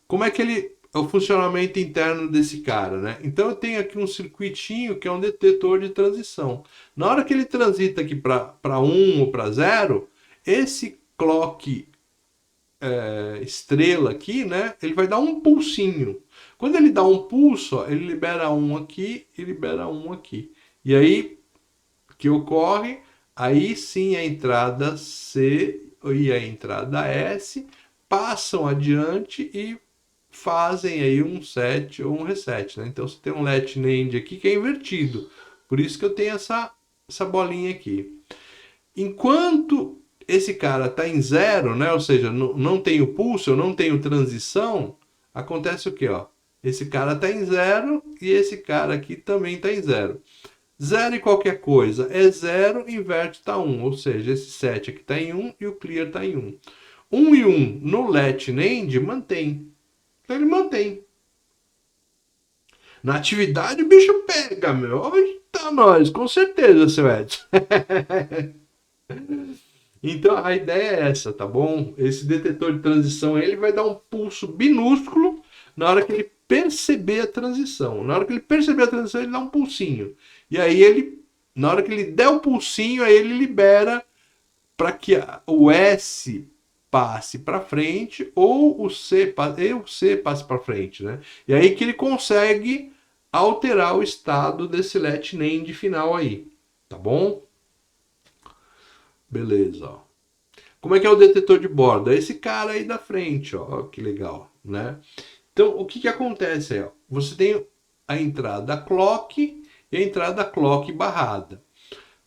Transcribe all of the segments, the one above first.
como é que ele é o funcionamento interno desse cara, né? Então eu tenho aqui um circuitinho que é um detetor de transição. Na hora que ele transita aqui para 1 ou para 0, esse clock estrela aqui, né? Ele vai dar um pulsinho. Quando ele dá um pulso, ó, ele libera um aqui e libera um aqui. E aí, o que ocorre? Aí sim a entrada C e a entrada S passam adiante e fazem aí um set ou um reset, né? Então você tem um let NAND aqui que é invertido. Por isso que eu tenho essa bolinha aqui. Enquanto esse cara está em zero, né? Ou seja, não tem o pulso, eu não tenho transição, acontece o que, ó? Esse cara está em zero e esse cara aqui também está em zero. Zero e qualquer coisa é zero, inverte está 1. Ou seja, esse set aqui está em 1 e o clear está em 1. 1 e 1 no let NAND mantém. Então ele mantém. Na atividade o bicho pega, meu. Tá nós, com certeza, seu Edson. Então a ideia é essa, tá bom? Esse detetor de transição ele vai dar um pulso minúsculo na hora que ele perceber a transição. Na hora que ele perceber a transição, ele dá um pulsinho. E aí ele, na hora que ele der o pulsinho, aí ele libera para que o S passe para frente ou o C passe para frente, né? E aí que ele consegue alterar o estado desse let NAND final aí, tá bom? Beleza, ó. Como é que é o detetor de borda? Esse cara aí da frente, ó, que legal, né? Então, o que que acontece aí, ó? Você tem a entrada clock e a entrada clock barrada.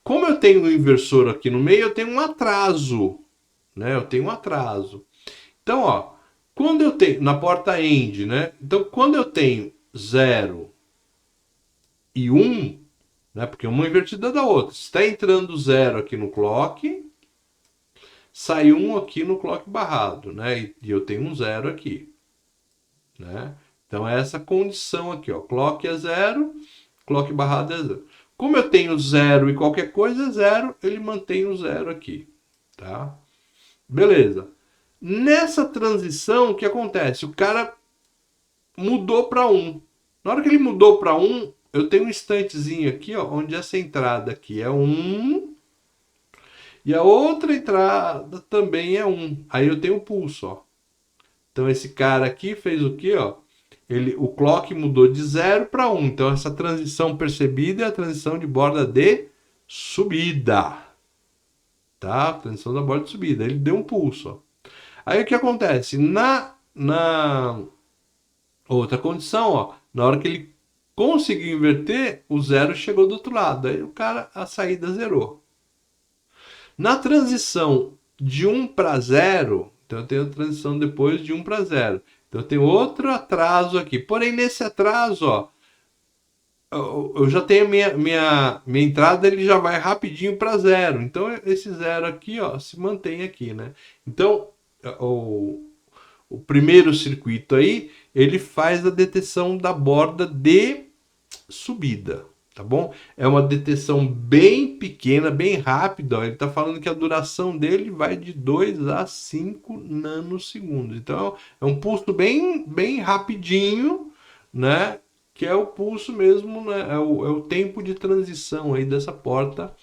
Como eu tenho um inversor aqui no meio, eu tenho um atraso, né? Eu tenho um atraso. Então, ó, quando eu tenho na porta end, né? Então, quando eu tenho 0 e 1, né? Porque uma é invertida da outra. Está entrando 0 aqui no clock, sai 1 aqui no clock barrado, né? E eu tenho um 0 aqui, né? Então é essa condição aqui, ó. Clock é 0, clock barrado é 0. Como eu tenho 0 e qualquer coisa é 0, ele mantém o 0 aqui, tá? Beleza. Nessa transição, o que acontece? O cara mudou para 1. Na hora que ele mudou para 1, eu tenho um instantezinho aqui, ó, onde essa entrada aqui é 1 e a outra entrada também é 1. Aí eu tenho o pulso, ó. Então esse cara aqui fez o quê, ó? O clock mudou de 0 para 1. Então essa transição percebida é a transição de borda de subida, tá? Transição da borda de subida. Ele deu um pulso, ó. Aí o que acontece? Na outra condição, ó, na hora que ele conseguiu inverter, o zero chegou do outro lado. Aí o cara, a saída zerou. Na transição de 1 para 0, então eu tenho a transição depois de 1 para 0. Então eu tenho outro atraso aqui. Porém, nesse atraso, ó, eu já tenho minha entrada, ele já vai rapidinho para 0. Então esse 0 aqui, ó, se mantém aqui, né? Então, o primeiro circuito aí, ele faz a detecção da borda de subida, tá bom? É uma detecção bem pequena, bem rápida. Ó. Ele está falando que a duração dele vai de 2 a 5 nanosegundos. Então é um pulso bem rapidinho, né? Que é o pulso mesmo, né? É o tempo de transição aí dessa porta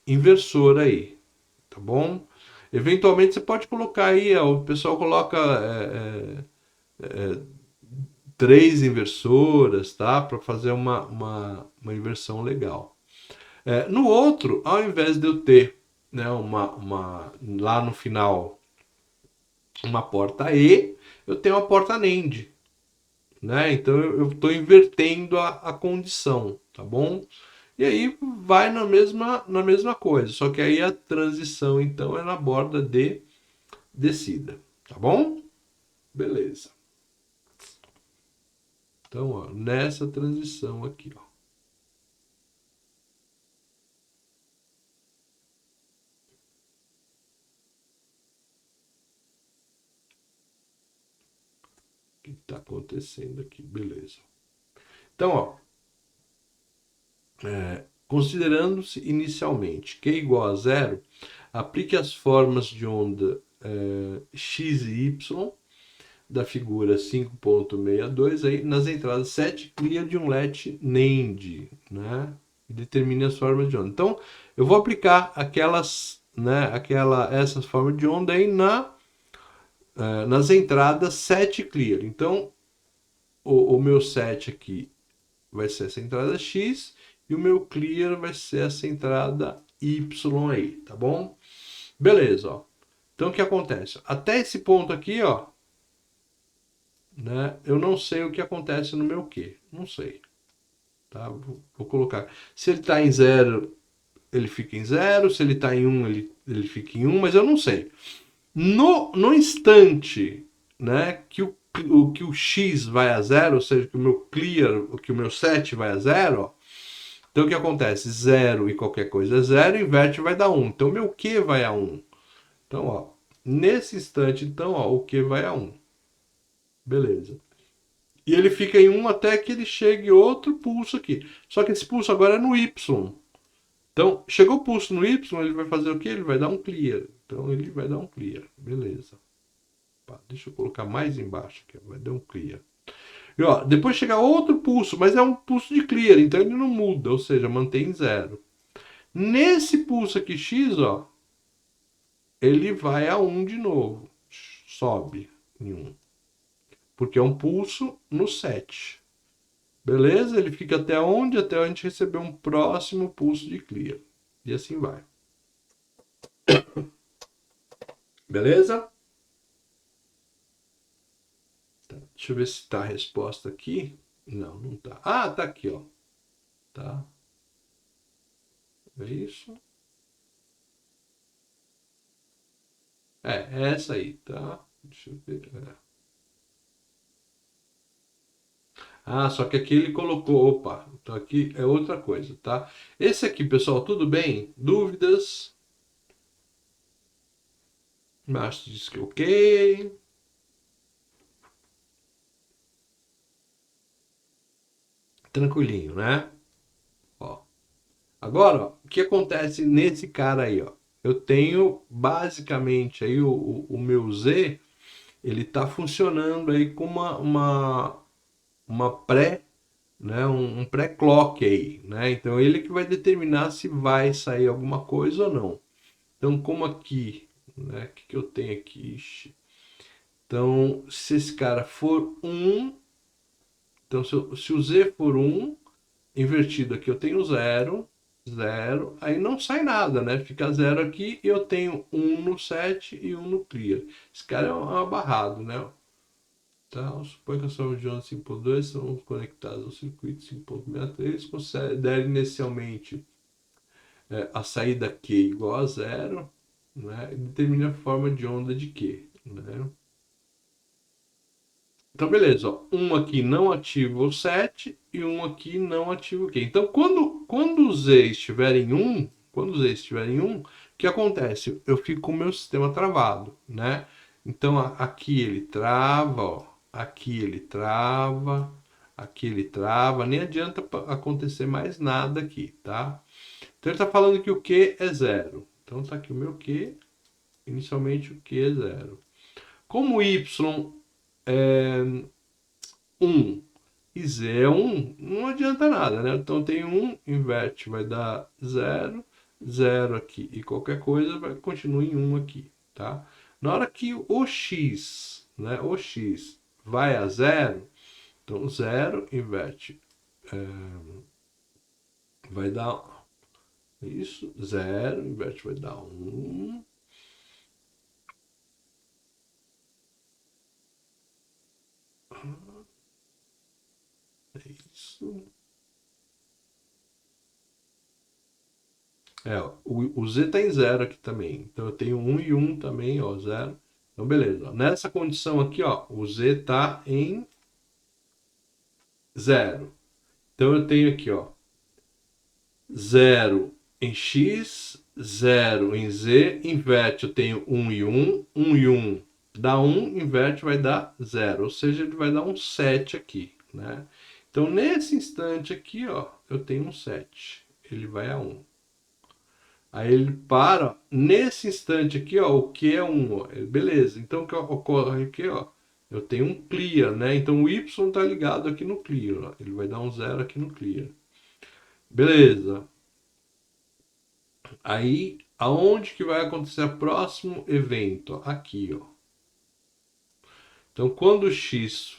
inversora aí, tá bom? Eventualmente você pode colocar aí, ó, o pessoal coloca três inversoras, tá? Para fazer uma inversão legal. No outro, ao invés de eu ter, né, lá no final uma porta E, eu tenho uma porta NAND, né? Então eu estou invertendo a condição, tá bom? E aí vai na mesma coisa, só que aí a transição então é na borda de descida, tá bom? Beleza. Então, ó, nessa transição aqui, ó. O que está acontecendo aqui? Beleza. Então, ó, considerando-se inicialmente Q igual a zero, aplique as formas de onda x e y da figura 5.62 aí nas entradas 7 clear de um let NAND, né? E determine as formas de onda. Então, eu vou aplicar aquelas, né, essas formas de onda aí nas entradas 7 clear. Então, o meu 7 aqui vai ser essa entrada X e o meu clear vai ser essa entrada Y aí, tá bom? Beleza, ó. Então, o que acontece? Até esse ponto aqui, ó, né, eu não sei o que acontece no meu Q. Não sei. Tá? Vou colocar. Se ele está em 0, ele fica em 0. Se ele está em 1, ele fica em 1, mas eu não sei. No instante, né, que o X vai a 0, ou seja, que o meu clear, que o meu set vai a 0, ó, então o que acontece? 0 e qualquer coisa é 0, inverte vai dar 1. Então o meu Q vai a 1. Então, ó, nesse instante, então, ó, o Q vai a 1. Beleza. E ele fica em 1 até que ele chegue outro pulso aqui. Só que esse pulso agora é no Y. Então, chegou o pulso no Y, ele vai fazer o quê? Ele vai dar um clear. Então, ele vai dar um clear. Beleza. Deixa eu colocar mais embaixo aqui. Vai dar um clear. E ó, depois chega outro pulso, mas é um pulso de clear, então ele não muda, ou seja, mantém 0. Nesse pulso aqui X, ó, ele vai a 1 de novo. Sobe em 1. Porque é um pulso no 7. Beleza? Ele fica até onde? Até a gente receber um próximo pulso de clear. E assim vai. Beleza? Tá. Deixa eu ver se tá a resposta aqui. Não, não tá. Ah, tá aqui, ó. Tá. É isso. É essa aí, tá? Deixa eu ver. Ah, só que aqui ele colocou. Opa, então aqui é outra coisa, tá? Esse aqui, pessoal, tudo bem? Dúvidas? Márcio disse que ok. Tranquilinho, né? Ó. Agora, ó, o que acontece nesse cara aí, ó? Eu tenho basicamente aí o meu Z, ele tá funcionando aí com uma pré, né? Um pré-clock aí, né? Então ele que vai determinar se vai sair alguma coisa ou não. Então, como aqui, né? O que eu tenho aqui? Ixi. Então, se esse cara for 1, então se o Z for 1, invertido aqui eu tenho 0, 0, aí não sai nada, né? Fica 0 aqui e eu tenho 1 no set e 1 no clear. Esse cara é um abarrado, né? Tá? Supõe que as formas de onda 5.2 são conectadas ao circuito 5.63, considere inicialmente a saída Q igual a 0, né? E determine a forma de onda de Q, né? Então, beleza, ó. Um aqui não ativa o 7 e um aqui não ativa o Q. Então, quando o Z estiver em 1, o que acontece? Eu fico com o meu sistema travado, né? Então, aqui ele trava, ó. Aqui ele trava, aqui ele trava. Nem adianta acontecer mais nada aqui, tá? Então, ele está falando que o Q é 0. Então, tá aqui o meu Q. Inicialmente, o Q é 0. Como o Y é 1 e Z é 1, não adianta nada, né? Então tem 1, inverte, vai dar 0, 0 aqui e qualquer coisa vai continuar em 1 aqui, tá? Na hora que o X, né, o X vai a 0, então 0, inverte, vai dar isso, 0, inverte, vai dar 1. É isso. O Z tá em 0 aqui também. Então eu tenho 1 e 1 também, ó, 0. Então beleza. Ó. Nessa condição aqui, ó, o Z tá em 0. Então eu tenho aqui, ó, 0 em X, 0 em Z, inverte, eu tenho 1 e 1, 1 e 1 dá 1, inverte vai dar 0, ou seja, ele vai dar um 7 aqui, né? Então nesse instante aqui, ó, eu tenho um 7, ele vai a 1. Aí ele para, nesse instante aqui, ó, o que é 1, ó, beleza. Então o que ocorre aqui, ó, eu tenho um clear, né? Então o y está ligado aqui no clear, ó. Ele vai dar um 0 aqui no clear. Beleza. Aí, aonde que vai acontecer o próximo evento? Aqui, ó. Então, quando o x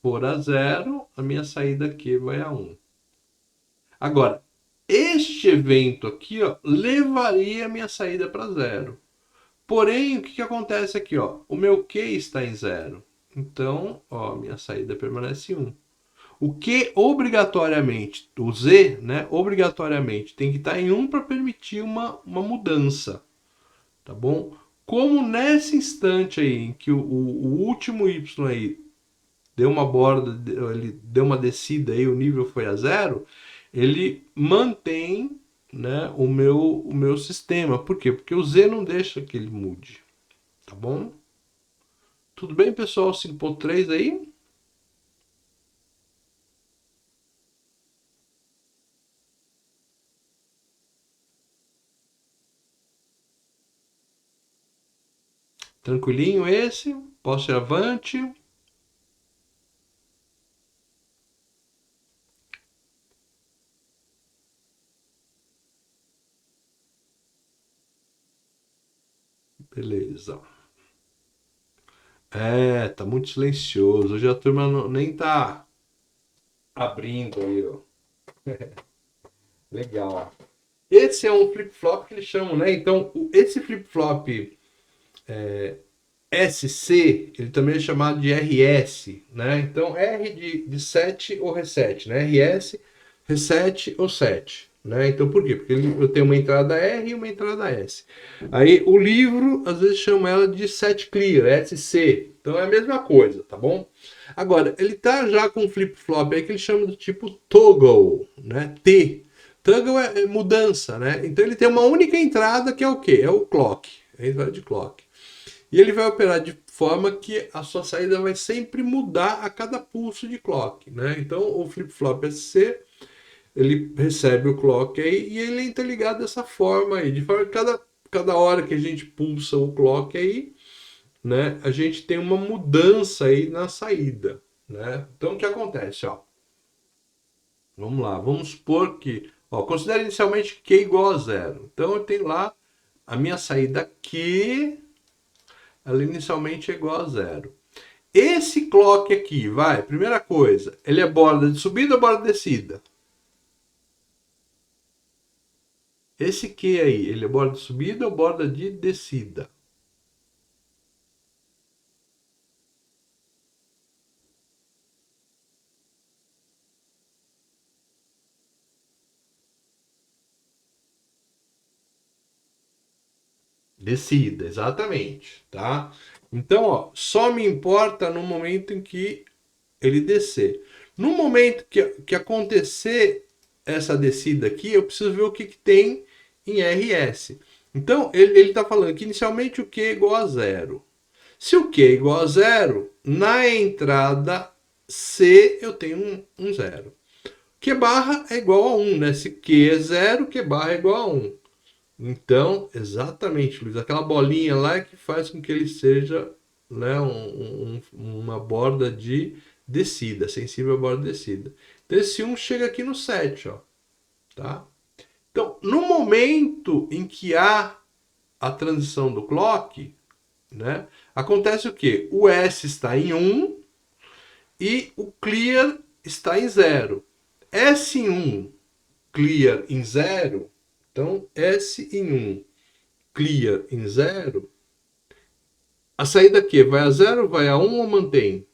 for a 0, a minha saída aqui vai a 1. Agora, este evento aqui, ó, levaria a minha saída para 0. Porém, o que acontece aqui, ó? O meu Q está em 0. Então, ó, minha saída permanece 1. O Q obrigatoriamente, o Z, né, obrigatoriamente tem que estar em 1 para permitir uma mudança, tá bom? Como nesse instante aí, em que o último Y aí deu uma borda, ele deu uma descida aí, o nível foi a 0, ele mantém, né, o meu sistema. Por quê? Porque o Z não deixa que ele mude, tá bom? Tudo bem, pessoal? 5.3 aí? Tranquilinho esse? Posso ir avante? Beleza. É, tá muito silencioso. Hoje a turma nem tá abrindo aí, ó. Legal. Esse é um flip-flop que eles chamam, né? Então, esse flip-flop SC, ele também é chamado de RS, né? Então, R de 7 ou reset, né? RS, reset ou set, né? Então, por quê? Porque eu tenho uma entrada R e uma entrada S. Aí, o livro, às vezes, chama ela de set clear, SC. Então, é a mesma coisa, tá bom? Agora, ele tá já com um flip-flop aí que ele chama do tipo toggle, né? T. Toggle é mudança, né? Então, ele tem uma única entrada que é o quê? É o clock. É a entrada de clock. E ele vai operar de forma que a sua saída vai sempre mudar a cada pulso de clock, né? Então o flip-flop SC, ele recebe o clock aí e ele é interligado dessa forma aí, de forma que cada hora que a gente pulsa o clock aí, né, a gente tem uma mudança aí na saída, né? Então o que acontece, ó? Vamos lá, vamos supor que, ó, considere inicialmente Q igual a 0. Então eu tenho lá a minha saída Q, ela inicialmente é igual a 0. Esse clock aqui, vai, primeira coisa, ele é borda de subida ou borda de descida? Esse Q aí, ele é borda de subida ou borda de descida? Descida, exatamente, tá? Então, ó, só me importa no momento em que ele descer. No momento que acontecer essa descida aqui, eu preciso ver o que tem em RS. Então, ele está falando que inicialmente o Q é igual a 0. Se o Q é igual a 0, na entrada C eu tenho um 0. Q barra é igual a 1, né? Se Q é 0, Q barra é igual a 1. Então, exatamente, Luiz, aquela bolinha lá é que faz com que ele seja, né, uma borda de descida, sensível à borda de descida. Então, esse 1 chega aqui no 7, ó, tá? Então, no momento em que há a transição do clock, né, acontece o quê? O S está em 1 e o clear está em 0. S em 1, clear em 0, então S em 1, clear em 0, a saída aqui vai a 0, vai a 1 ou mantém?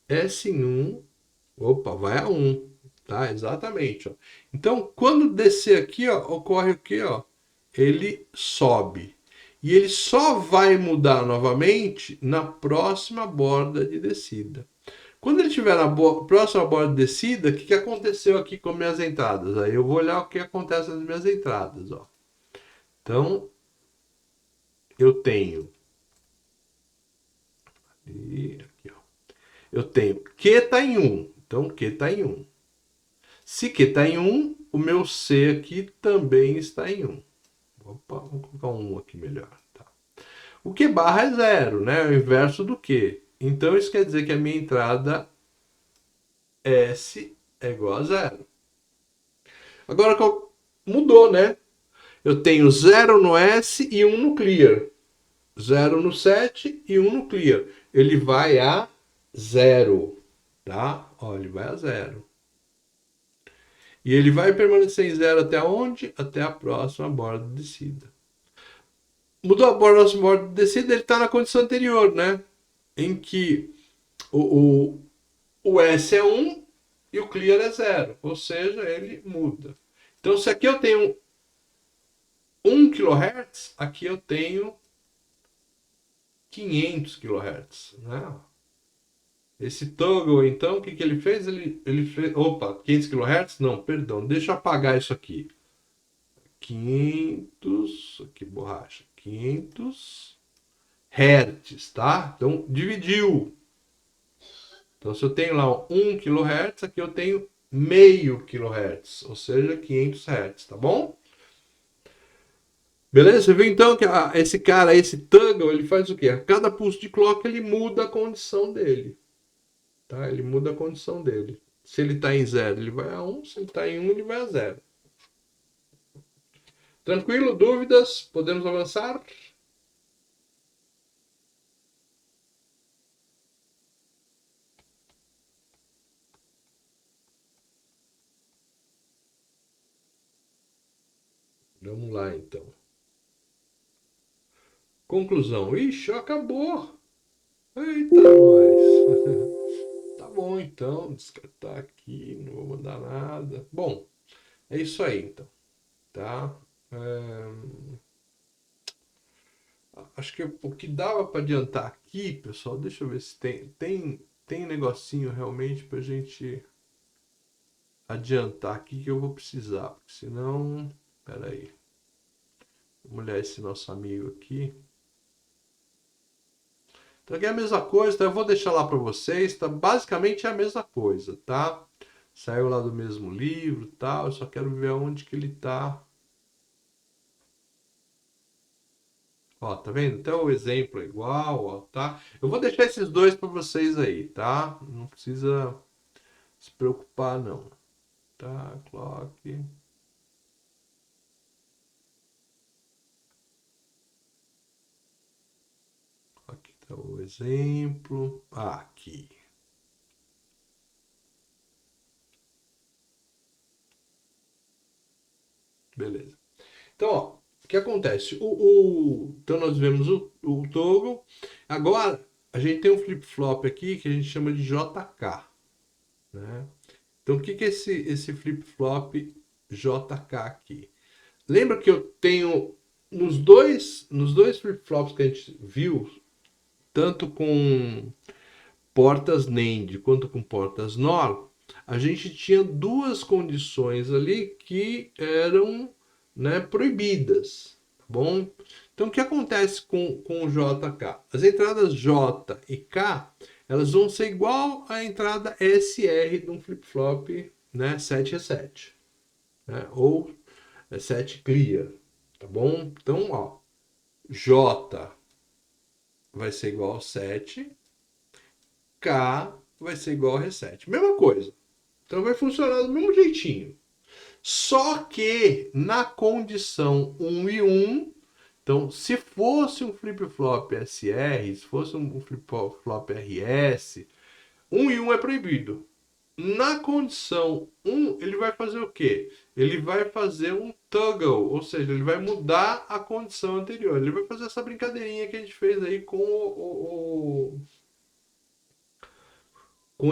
S em 1, opa, vai a 1, tá? Exatamente, ó. Então, quando descer aqui, ó, ocorre o que, ó? Ele sobe. E ele só vai mudar novamente na próxima borda de descida. Quando ele estiver na próxima borda de descida, o que aconteceu aqui com minhas entradas? Aí eu vou olhar o que acontece nas minhas entradas, ó. Então, eu tenho e aqui, ó. Eu tenho Q está em 1. Então, Q está em 1. Se Q está em 1, o meu C aqui também está em 1. Opa, vamos colocar um aqui melhor. Tá? O Q barra é zero, né? É o inverso do Q. Então isso quer dizer que a minha entrada S é igual a zero. Agora mudou, né? Eu tenho 0 no S e 1 no clear. 0 no set e 1 no clear. Ele vai a zero, tá? Ó, ele vai a zero. E ele vai permanecer em zero até onde? Até a próxima borda de descida. Mudou a próxima borda de descida, ele está na condição anterior, né? Em que o S é 1 e o clear é zero. Ou seja, ele muda. Então, se aqui eu tenho 1 kHz, aqui eu tenho 500 kHz, né? Esse toggle, então, o que, que ele fez? Ele fez. Opa, 500 kHz? Não, perdão, deixa eu apagar isso aqui. 500. Aqui, borracha. 500 Hz, tá? Então, dividiu. Então, se eu tenho lá 1 kHz, aqui eu tenho meio kHz, ou seja, 500 Hz, tá bom? Beleza? Você viu então que esse cara, esse toggle, ele faz o quê? A cada pulso de clock ele muda a condição dele. Tá? Ele muda a condição dele. Se ele está em 0, ele vai a 1. Se ele está em 1, ele vai a 0. Tranquilo? Dúvidas? Podemos avançar? Vamos lá, então. Conclusão. Ixi, acabou. Eita, nós. Tá bom, então. Descartar aqui. Não vou mandar nada. Bom, é isso aí, então. Tá? Acho que o que dava para adiantar aqui, pessoal, deixa eu ver se tem negocinho realmente para a gente adiantar aqui que eu vou precisar, porque senão, espera aí, vamos olhar esse nosso amigo aqui. Então aqui é a mesma coisa, tá? Eu vou deixar lá para vocês, tá? Basicamente é a mesma coisa, tá? Saiu lá do mesmo livro, tal. Eu só quero ver onde que ele tá. Ó, tá vendo? Então o exemplo é igual, ó, tá? Eu vou deixar esses dois para vocês aí, tá? Não precisa se preocupar não. Tá, clock. Aqui tá o exemplo. Aqui. Beleza. Então, ó, o que acontece? Então nós vemos o toggle. Agora, a gente tem um flip-flop aqui que a gente chama de JK, né? Então, o que que é esse flip-flop JK aqui? Lembra que eu tenho nos dois flip-flops que a gente viu, tanto com portas NAND quanto com portas NOR, a gente tinha duas condições ali que eram, né, proibidas, tá bom? Então o que acontece com o JK? As entradas J e K, elas vão ser igual à entrada SR de um flip-flop, né, 7 reset, né, ou 7 clear, tá bom? Então, ó, J vai ser igual a 7, K vai ser igual a reset. Mesma coisa. Então vai funcionar do mesmo jeitinho. Só que na condição 1 e 1, então se fosse um flip-flop SR, se fosse um flip-flop RS, 1 e 1 é proibido. Na condição 1, ele vai fazer o quê? Ele vai fazer um toggle, ou seja, ele vai mudar a condição anterior. Ele vai fazer essa brincadeirinha que a gente fez aí com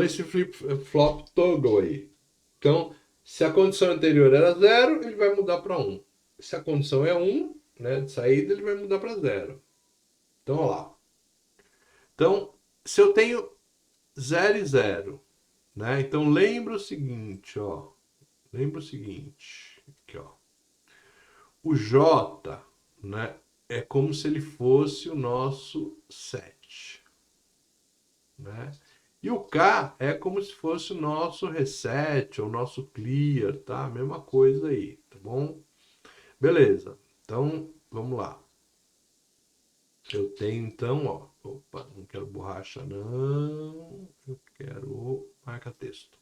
esse flip-flop toggle aí. Então, se a condição anterior era 0, ele vai mudar para 1. Se a condição é 1, né, de saída, ele vai mudar para 0. Então, olha lá. Então, se eu tenho 0 e 0, né? Então, lembra o seguinte, ó. Lembra o seguinte, aqui, ó. O J, né, é como se ele fosse o nosso 7, né? E o K é como se fosse o nosso reset, ou o nosso clear, tá? Mesma coisa aí, tá bom? Beleza. Então, vamos lá. Eu tenho então, ó, opa, não quero borracha não, eu quero marca-texto.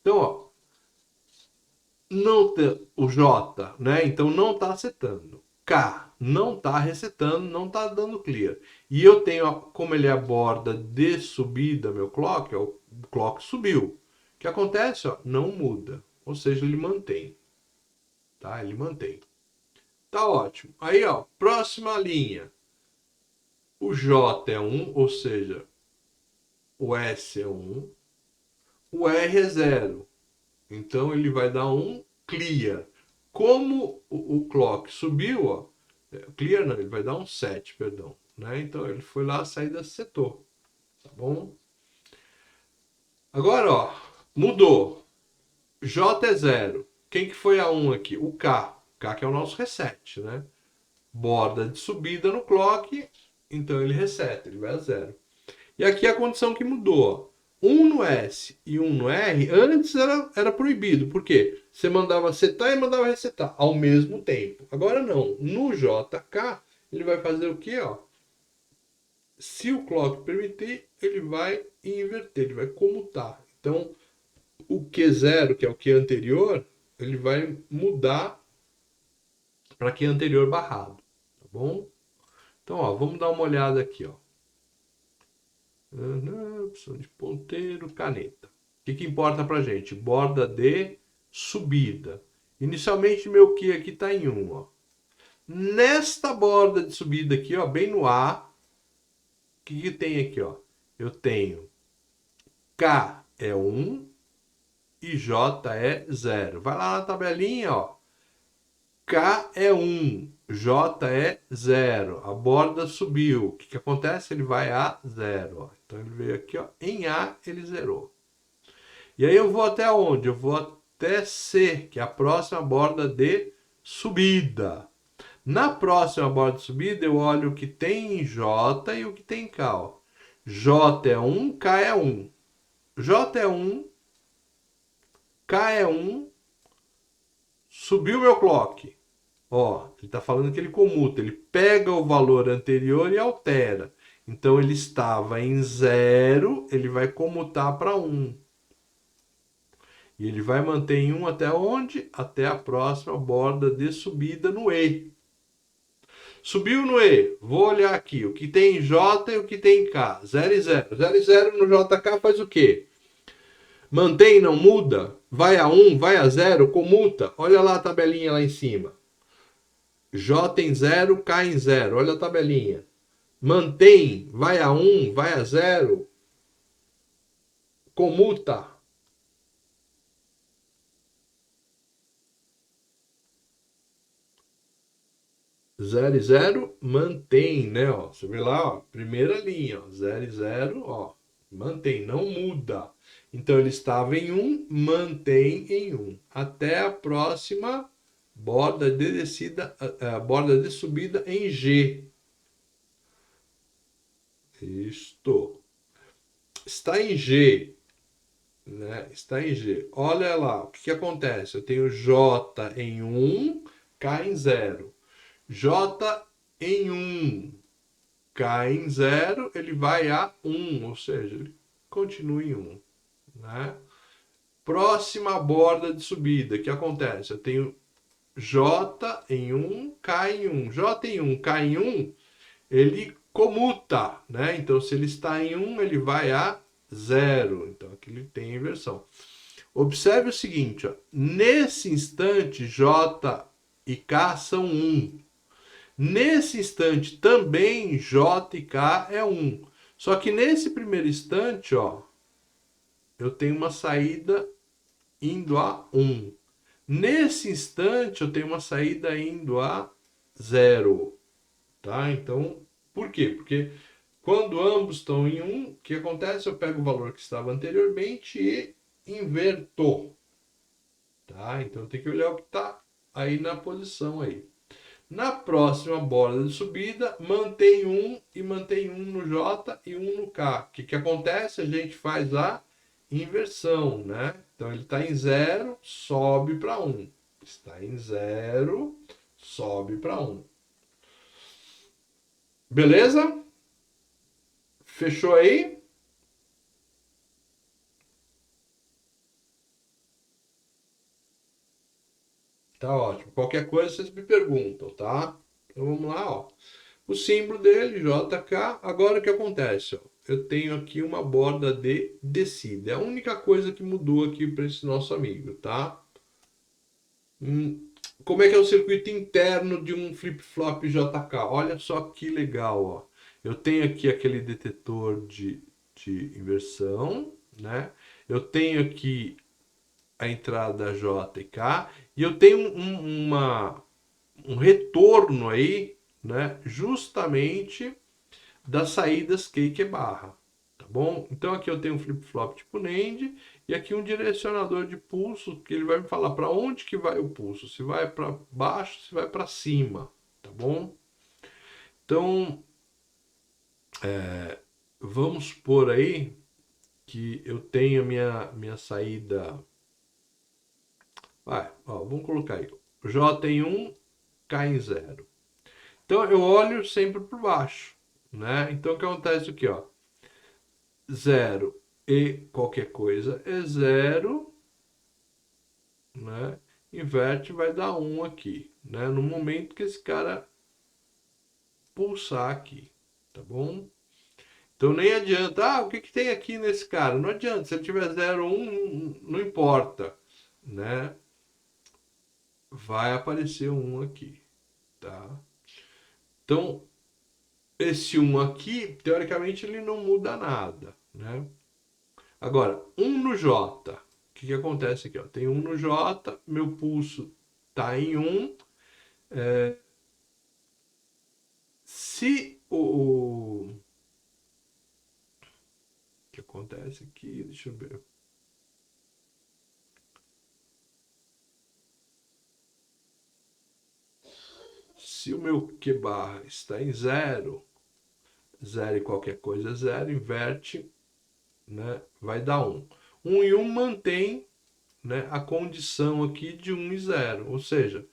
Então, ó, não tem, o J, né? Então não está setando. K não está resetando, não está dando clear. E eu tenho, ó, como ele é a borda de subida, meu clock, ó, o clock subiu. O que acontece? Ó, não muda. Ou seja, ele mantém. Tá? Ele mantém. Tá ótimo. Aí, ó, próxima linha. O J é 1, ou seja, o S é 1, o R é 0. Então ele vai dar um clear. Como o clock subiu, ó, clear não, ele vai dar um set, perdão. Né? Então ele foi lá, a saída setou. Tá bom? Agora, ó, mudou. J é 0. Quem que foi a 1 aqui? O K. K que é o nosso reset, né? Borda de subida no clock, então ele reseta, ele vai a 0. E aqui a condição que mudou. Um no S e um no R, antes era proibido. Por quê? Você mandava setar e mandava resetar ao mesmo tempo. Agora não. No JK, ele vai fazer o quê? Ó? Se o clock permitir, ele vai inverter, ele vai comutar. Então, o Q0, que é o Q anterior, ele vai mudar para Q anterior barrado. Tá bom? Então, ó, vamos dar uma olhada aqui. Ó. Opção de ponteiro, caneta. O que importa pra gente? Borda de subida. Inicialmente meu Q aqui está em 1. Ó. Nesta borda de subida aqui, ó, bem no A, o que tem aqui? Ó? Eu tenho K é 1 e J é 0. Vai lá na tabelinha, ó. K é 1, J é 0. A borda subiu. O que acontece? Ele vai a 0. Ó. Então ele veio aqui, ó, em A, ele zerou. E aí eu vou até onde? Eu vou até C, que é a próxima borda de subida. Na próxima borda de subida, eu olho o que tem em J e o que tem em K. Ó. J é 1, K é 1. J é 1, K é 1, subiu meu clock. Ó, ele está falando que ele comuta, ele pega o valor anterior e altera. Então ele estava em 0, ele vai comutar para 1. E ele vai manter em 1 até onde? Até a próxima borda de subida no E. Subiu no E, vou olhar aqui, o que tem em J e o que tem em K. 0 e 0. 0 e 0 no JK faz o quê? Mantém, não muda? Vai a 1, vai a 0, comuta. Olha lá a tabelinha lá em cima. J em 0, K em 0. Olha a tabelinha. Mantém, vai a 1, vai a 0, comuta. 0 e 0 mantém, né? Ó, você vê lá, ó, primeira linha, ó, 0 e 0, ó, mantém, não muda. Então ele estava em 1, mantém em 1. Até a próxima borda de descida, a borda de subida em G. Isto. Está em G, né? Está em G. Olha lá, o que acontece? Eu tenho J em 1, K em 0. J em 1, K em 0, ele vai a 1, ou seja, ele continua em 1. Né? Próxima borda de subida, o que acontece? Eu tenho J em 1, K em 1. J em 1, K em 1, ele comuta, né? Então, se ele está em 1, ele vai a 0. Então, aqui ele tem inversão. Observe o seguinte, ó. Nesse instante, J e K são 1. Nesse instante também J e K é 1. Só que nesse primeiro instante, ó, eu tenho uma saída indo a 1. Nesse instante eu tenho uma saída indo a 0. Tá? Então, por quê? Porque quando ambos estão em 1, o que acontece? Eu pego o valor que estava anteriormente e inverto. Tá? Então tem que olhar o que está aí na posição aí. Na próxima borda de subida, mantém 1 e mantém 1 no J e 1 no K. O que acontece? A gente faz a inversão, né? Então ele está em 0, sobe para 1. Está em 0, sobe para 1. Beleza? Fechou aí? Tá ótimo. Qualquer coisa vocês me perguntam, tá? Então vamos lá, ó. O símbolo dele, JK. Agora o que acontece? Ó? Eu tenho aqui uma borda de descida. É a única coisa que mudou aqui para esse nosso amigo, tá? Como é que é o circuito interno de um flip-flop JK? Olha só que legal, ó. Eu tenho aqui aquele detetor de inversão, né? Eu tenho aqui a entrada J e K e eu tenho um retorno aí, né? Justamente das saídas Q e Q barra, tá bom? Então aqui eu tenho um flip-flop tipo NAND e aqui um direcionador de pulso que ele vai me falar para onde que vai o pulso, se vai para baixo, se vai para cima, tá bom? Então vamos por aí que eu tenho minha saída, vai, ó, vamos colocar aí, J em 1, K em 0. Então eu olho sempre por baixo, né? Então o que acontece aqui, ó? 0 e qualquer coisa é 0, né? Inverte vai dar 1 aqui, né? No momento que esse cara pulsar aqui, tá bom? Então nem adianta, o que que tem aqui nesse cara? Não adianta, se ele tiver 0 1, não importa, né? Vai aparecer 1 aqui, tá? Então, esse 1 aqui, teoricamente, ele não muda nada, né? Agora, 1 no J. O que que acontece aqui? Ó? Tem 1 no J, meu pulso está em 1. Se o que acontece aqui? Deixa eu ver. Se o meu Q barra está em 0, 0 e qualquer coisa é 0, inverte, né? Vai dar 1. 1 e 1 mantém, né, a condição aqui de 1 e 0, ou seja,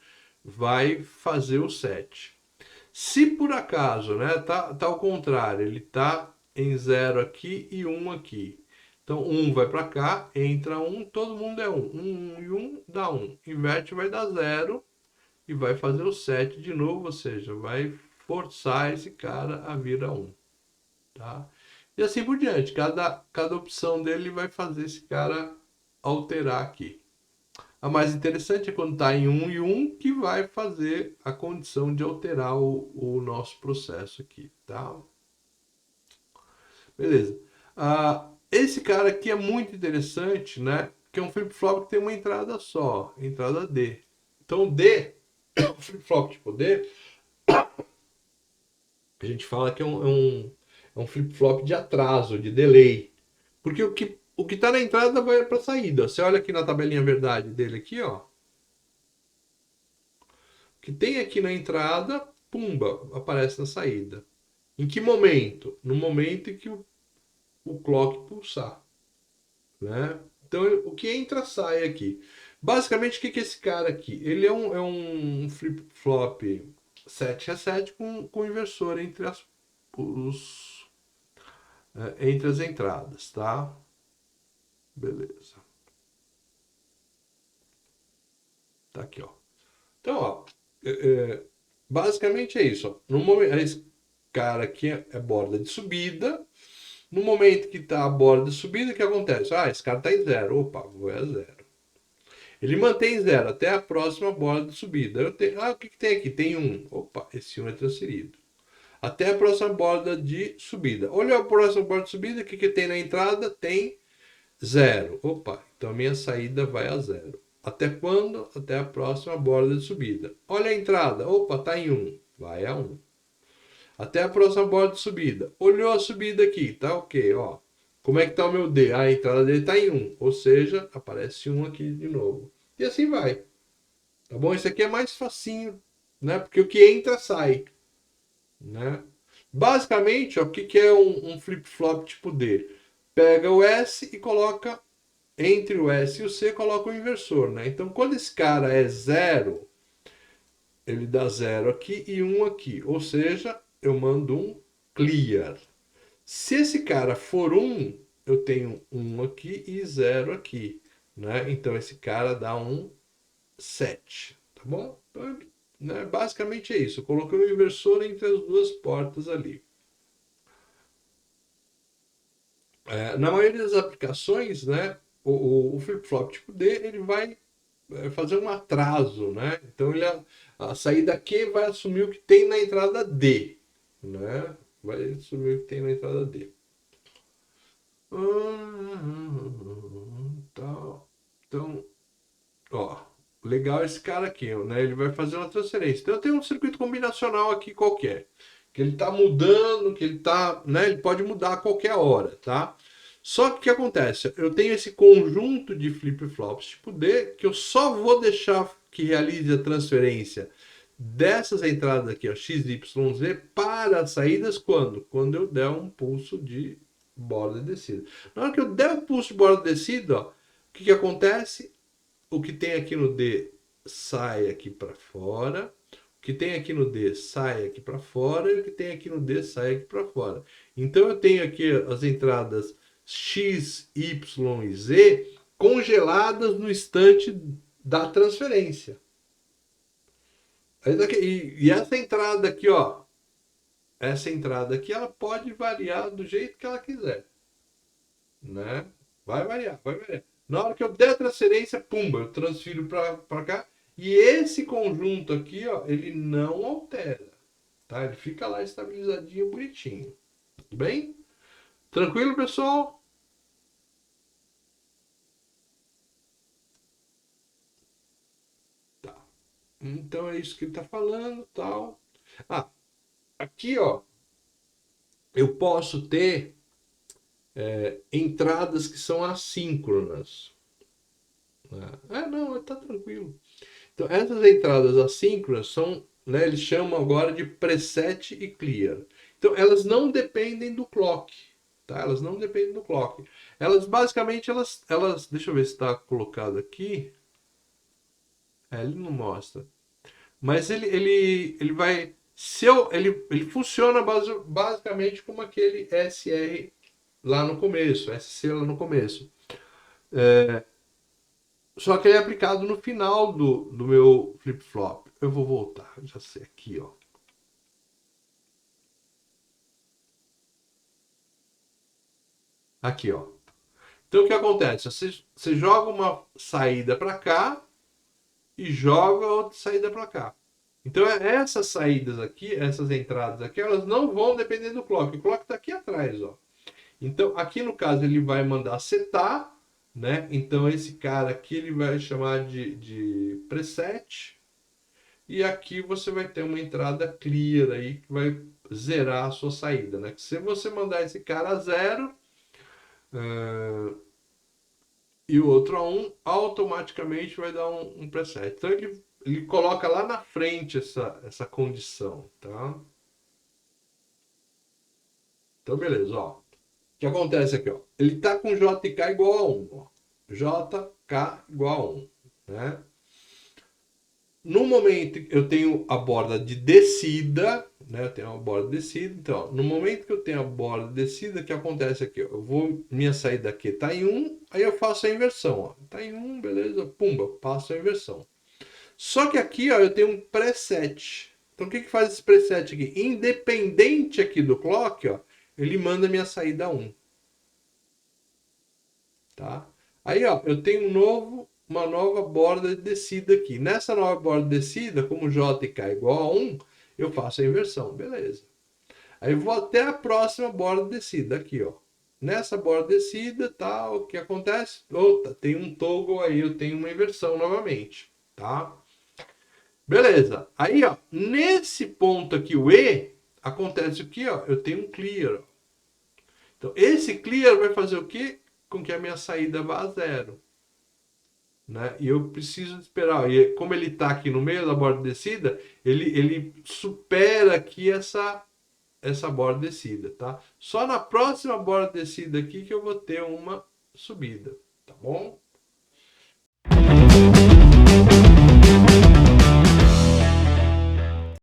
vai fazer o 7. Se por acaso, né, tá ao contrário, ele tá em 0 aqui e 1 aqui. Então 1 vai para cá, entra 1, todo mundo é 1. 1 e 1 dá 1. Inverte vai dar 0 e vai fazer o 7 de novo, ou seja, vai forçar esse cara a vir a 1, tá? E assim por diante, cada opção dele vai fazer esse cara alterar aqui. A mais interessante é quando está em 1 e 1, que vai fazer a condição de alterar o nosso processo aqui, tá? Beleza. Esse cara aqui é muito interessante, né? Que é um flip-flop que tem uma entrada só, entrada D. Então, D, flip-flop tipo D, a gente fala que é um flip-flop de atraso, de delay. Porque o que está na entrada vai para a saída. Você olha aqui na tabelinha verdade dele aqui, ó. Que tem aqui na entrada, pumba, aparece na saída. Em que momento? No momento em que o clock pulsar, né? Então, o que entra, sai aqui. Basicamente, o que é esse cara aqui? Ele é um flip-flop 7 reset com inversor entre as entradas, tá? Beleza. Tá aqui, ó. Então, ó, basicamente é isso. Ó. No momento, esse cara aqui é borda de subida. No momento que está a borda de subida, o que acontece? Esse cara está em 0. Opa, vou a 0. Ele mantém 0 até a próxima borda de subida. Eu tenho, o que tem aqui? Tem 1. Opa, esse 1 é transferido. Até a próxima borda de subida. Olha a próxima borda de subida, o que tem na entrada? Tem 0. Opa, então a minha saída vai a 0. Até quando? Até a próxima borda de subida. Olha a entrada. Opa, está em 1. Vai a 1. Até a próxima borda de subida. Olhou a subida aqui, tá ok, ó. Como é que tá o meu D? A entrada dele tá em 1, ou seja, aparece 1 aqui de novo. E assim vai. Tá bom? Isso aqui é mais facinho, né? Porque o que entra, sai, né? Basicamente, ó, o que é um flip-flop tipo D? Pega o S e coloca entre o S e o C, coloca o inversor, né? Então, quando esse cara é 0, ele dá 0 aqui e 1 aqui. Ou seja, eu mando um clear. Se esse cara for 1, eu tenho 1 aqui e 0 aqui, né? Então esse cara dá um set, tá bom? Então, né, basicamente é isso. Eu coloquei um inversor entre as duas portas ali. Na maioria das aplicações, né, o flip-flop tipo D, ele vai fazer um atraso, né? Então a saída Q vai assumir o que tem na entrada D, né? Vai assumir o que tem na entrada D. Tá. Então, ó, legal esse cara aqui, né? Ele vai fazer uma transferência. Então eu tenho um circuito combinacional aqui qualquer, que ele tá mudando, que ele tá, né? Ele pode mudar a qualquer hora, tá? Só que o que acontece? Eu tenho esse conjunto de flip-flops tipo D que eu só vou deixar que realize a transferência dessas entradas aqui, ó, X, Y, Z, para as saídas quando? Quando eu der um pulso de borda de descida. Na hora que eu der o pulso de borda de descida, ó, o que acontece? O que tem aqui no D sai aqui para fora, o que tem aqui no D sai aqui para fora e o que tem aqui no D sai aqui para fora. Então eu tenho aqui as entradas X, Y e Z congeladas no instante da transferência. E essa entrada aqui, ó, essa entrada aqui, ela pode variar do jeito que ela quiser, né? Vai variar, vai variar. Na hora que eu der a transferência, pumba, eu transfiro para cá. E esse conjunto aqui, ó, ele não altera, tá? Ele fica lá estabilizadinho, bonitinho. Tudo bem? Tranquilo, pessoal? Tá. Então é isso que ele está falando, tal. Ah, aqui, ó, eu posso ter entradas que são assíncronas. Não, tá tranquilo. Então, essas entradas assíncronas são, né, eles chamam agora de preset e clear. Então, elas não dependem do clock, tá? Elas não dependem do clock. Elas, basicamente, deixa eu ver se está colocado aqui. Ele não mostra. Mas ele vai... ele funciona basicamente como aquele SR lá no começo, SC lá no começo. Só que ele é aplicado no final do meu flip-flop. Eu vou voltar, já sei, aqui, ó. Aqui, ó. Então o que acontece? Você joga uma saída para cá e joga outra saída para cá. Então essas saídas aqui, essas entradas aqui, elas não vão depender do clock. O clock está aqui atrás, ó. Então aqui no caso ele vai mandar setar, né? Então esse cara aqui ele vai chamar de preset. E aqui você vai ter uma entrada clear aí que vai zerar a sua saída, né? Se você mandar esse cara a 0 e o outro a 1, automaticamente vai dar um preset. Então ele coloca lá na frente essa condição, tá? Então beleza, ó. O que acontece aqui, ó? Ele tá com JK igual a 1, ó. JK igual a 1, né? No momento que eu tenho a borda de descida, né? Eu tenho uma borda de descida. Então, no momento que eu tenho a borda de descida, o que acontece aqui? Minha saída aqui está em 1, aí eu faço a inversão. Está em 1, beleza, pumba, passo a inversão. Só que aqui, ó, eu tenho um preset. Então, o que faz esse preset aqui? Independente aqui do clock, ó, ele manda minha saída a 1. Tá? Aí, ó, eu tenho uma nova borda de descida aqui. Nessa nova borda de descida, como J e K é igual a 1, eu faço a inversão, beleza. Aí eu vou até a próxima borda de descida, aqui, ó. Nessa borda de descida, tá, o que acontece? Tem um toggle aí, eu tenho uma inversão novamente, tá? Beleza. Aí, ó, nesse ponto aqui, o E, acontece o que, ó? Eu tenho um clear, ó. Então, esse clear vai fazer o quê? Com que a minha saída vá a 0. Né? E eu preciso esperar. E como ele está aqui no meio da borda descida, ele supera aqui essa borda descida, tá? Só na próxima borda descida aqui que eu vou ter uma subida, tá bom?